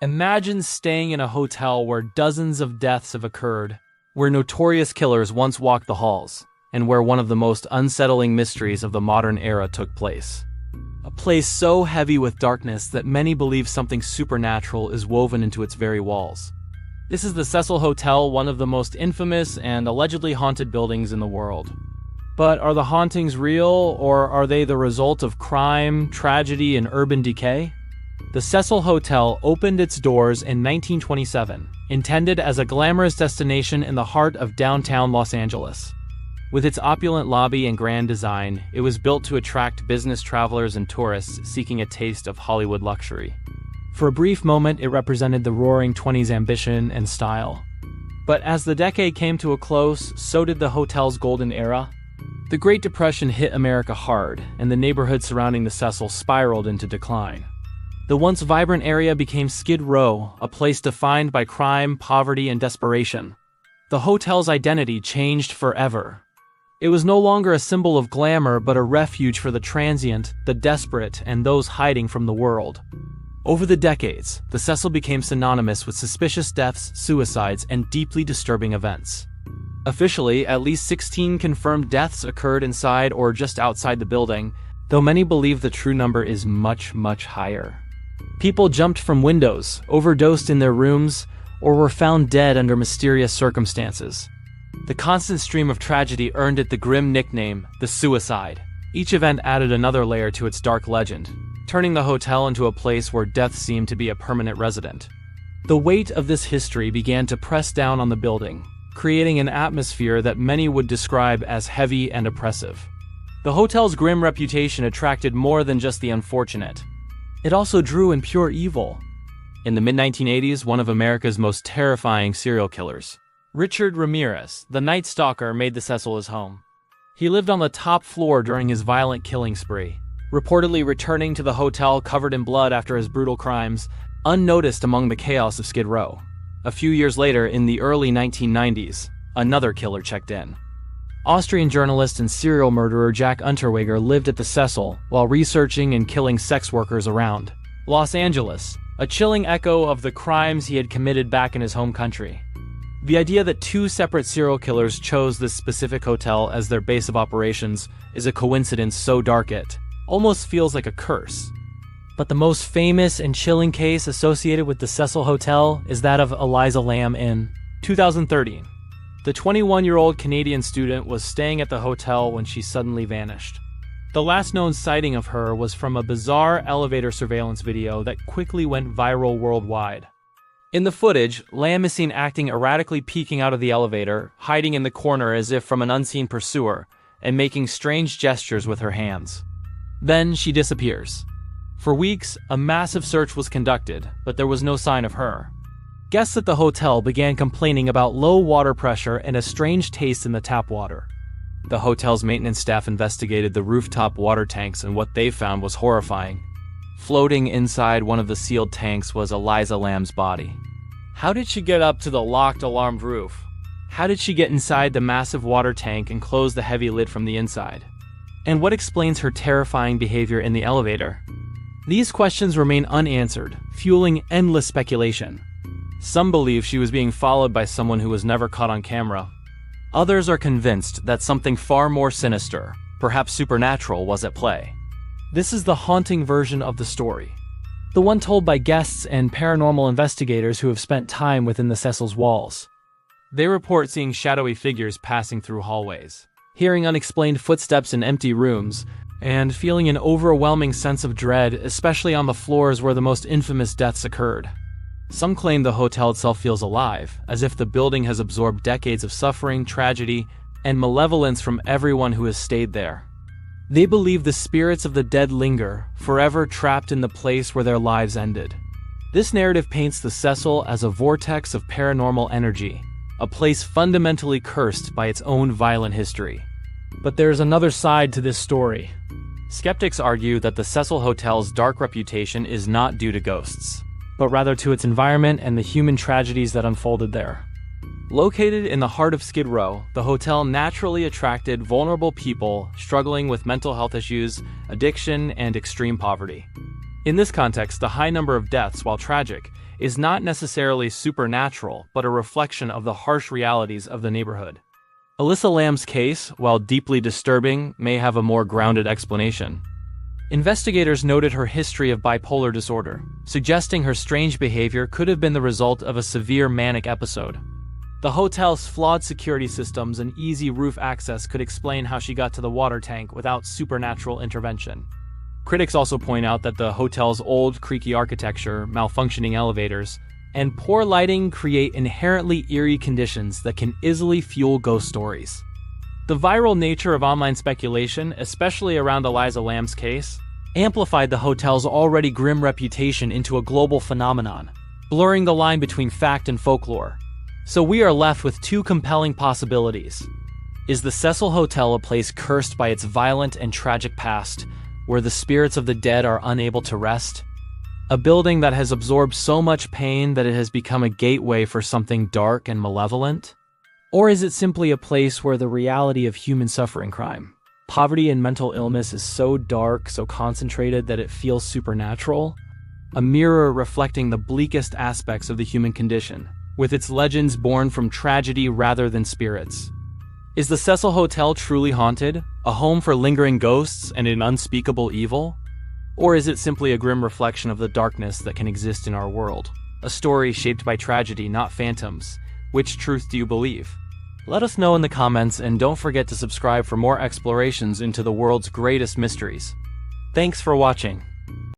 Imagine staying in a hotel where dozens of deaths have occurred, where notorious killers once walked the halls, and where one of the most unsettling mysteries of the modern era took place. A place so heavy with darkness that many believe something supernatural is woven into its very walls. This is the Cecil Hotel, one of the most infamous and allegedly haunted buildings in the world. But are the hauntings real, or are they the result of crime, tragedy, and urban decay? The Cecil Hotel opened its doors in 1927, intended as a glamorous destination in the heart of downtown Los Angeles. With its opulent lobby and grand design, it was built to attract business travelers and tourists seeking a taste of Hollywood luxury. For a brief moment, it represented the roaring 20s ambition and style. But as the decade came to a close, so did the hotel's golden era. The Great Depression hit America hard, and the neighborhood surrounding the Cecil spiraled into decline. The once vibrant area became Skid Row, a place defined by crime, poverty, and desperation. The hotel's identity changed forever. It was no longer a symbol of glamour, but a refuge for the transient, the desperate, and those hiding from the world. Over the decades, the Cecil became synonymous with suspicious deaths, suicides, and deeply disturbing events. Officially, at least 16 confirmed deaths occurred inside or just outside the building, though many believe the true number is much, much higher. People jumped from windows, overdosed in their rooms, or were found dead under mysterious circumstances. The constant stream of tragedy earned it the grim nickname, the Suicide. Each event added another layer to its dark legend, turning the hotel into a place where death seemed to be a permanent resident. The weight of this history began to press down on the building, creating an atmosphere that many would describe as heavy and oppressive. The hotel's grim reputation attracted more than just the unfortunate. It also drew in pure evil. In the mid-1980s, one of America's most terrifying serial killers, Richard Ramirez, the Night Stalker, made the Cecil his home. He lived on the top floor during his violent killing spree, reportedly returning to the hotel covered in blood after his brutal crimes, unnoticed among the chaos of Skid Row. A few years later, in the early 1990s, another killer checked in. Austrian journalist and serial murderer Jack Unterweger lived at the Cecil while researching and killing sex workers around Los Angeles, a chilling echo of the crimes he had committed back in his home country. The idea that two separate serial killers chose this specific hotel as their base of operations is a coincidence so dark it almost feels like a curse. But the most famous and chilling case associated with the Cecil Hotel is that of Elisa Lam in 2013. The 21-year-old Canadian student was staying at the hotel when she suddenly vanished. The last known sighting of her was from a bizarre elevator surveillance video that quickly went viral worldwide. In the footage, Lam is seen acting erratically, peeking out of the elevator, hiding in the corner as if from an unseen pursuer, and making strange gestures with her hands. Then she disappears. For weeks, a massive search was conducted, but there was no sign of her. Guests at the hotel began complaining about low water pressure and a strange taste in the tap water. The hotel's maintenance staff investigated the rooftop water tanks, and what they found was horrifying. Floating inside one of the sealed tanks was Elisa Lam's body. How did she get up to the locked, alarmed roof? How did she get inside the massive water tank and close the heavy lid from the inside? And what explains her terrifying behavior in the elevator? These questions remain unanswered, fueling endless speculation. Some believe she was being followed by someone who was never caught on camera. Others are convinced that something far more sinister, perhaps supernatural, was at play. This is the haunting version of the story, the one told by guests and paranormal investigators who have spent time within the Cecil's walls. They report seeing shadowy figures passing through hallways, hearing unexplained footsteps in empty rooms, and feeling an overwhelming sense of dread, especially on the floors where the most infamous deaths occurred. Some claim the hotel itself feels alive, as if the building has absorbed decades of suffering, tragedy, and malevolence from everyone who has stayed there. They believe the spirits of the dead linger, forever trapped in the place where their lives ended. This narrative paints the Cecil as a vortex of paranormal energy, a place fundamentally cursed by its own violent history. But there's another side to this story. Skeptics argue that the Cecil Hotel's dark reputation is not due to ghosts, but rather to its environment and the human tragedies that unfolded there. Located in the heart of Skid Row, the hotel naturally attracted vulnerable people struggling with mental health issues, addiction, and extreme poverty. In this context, the high number of deaths, while tragic, is not necessarily supernatural, but a reflection of the harsh realities of the neighborhood. Elisa Lam's case, while deeply disturbing, may have a more grounded explanation. Investigators noted her history of bipolar disorder, suggesting her strange behavior could have been the result of a severe manic episode. The hotel's flawed security systems and easy roof access could explain how she got to the water tank without supernatural intervention. Critics also point out that the hotel's old, creaky architecture, malfunctioning elevators, and poor lighting create inherently eerie conditions that can easily fuel ghost stories. The viral nature of online speculation, especially around Elisa Lam's case, amplified the hotel's already grim reputation into a global phenomenon, blurring the line between fact and folklore. So we are left with two compelling possibilities. Is the Cecil Hotel a place cursed by its violent and tragic past, where the spirits of the dead are unable to rest? A building that has absorbed so much pain that it has become a gateway for something dark and malevolent? Or is it simply a place where the reality of human suffering, crime, poverty, and mental illness is so dark, so concentrated that it feels supernatural? A mirror reflecting the bleakest aspects of the human condition, with its legends born from tragedy rather than spirits. Is the Cecil Hotel truly haunted, a home for lingering ghosts and an unspeakable evil? Or is it simply a grim reflection of the darkness that can exist in our world? A story shaped by tragedy, not phantoms. Which truth do you believe? Let us know in the comments, and don't forget to subscribe for more explorations into the world's greatest mysteries. Thanks for watching.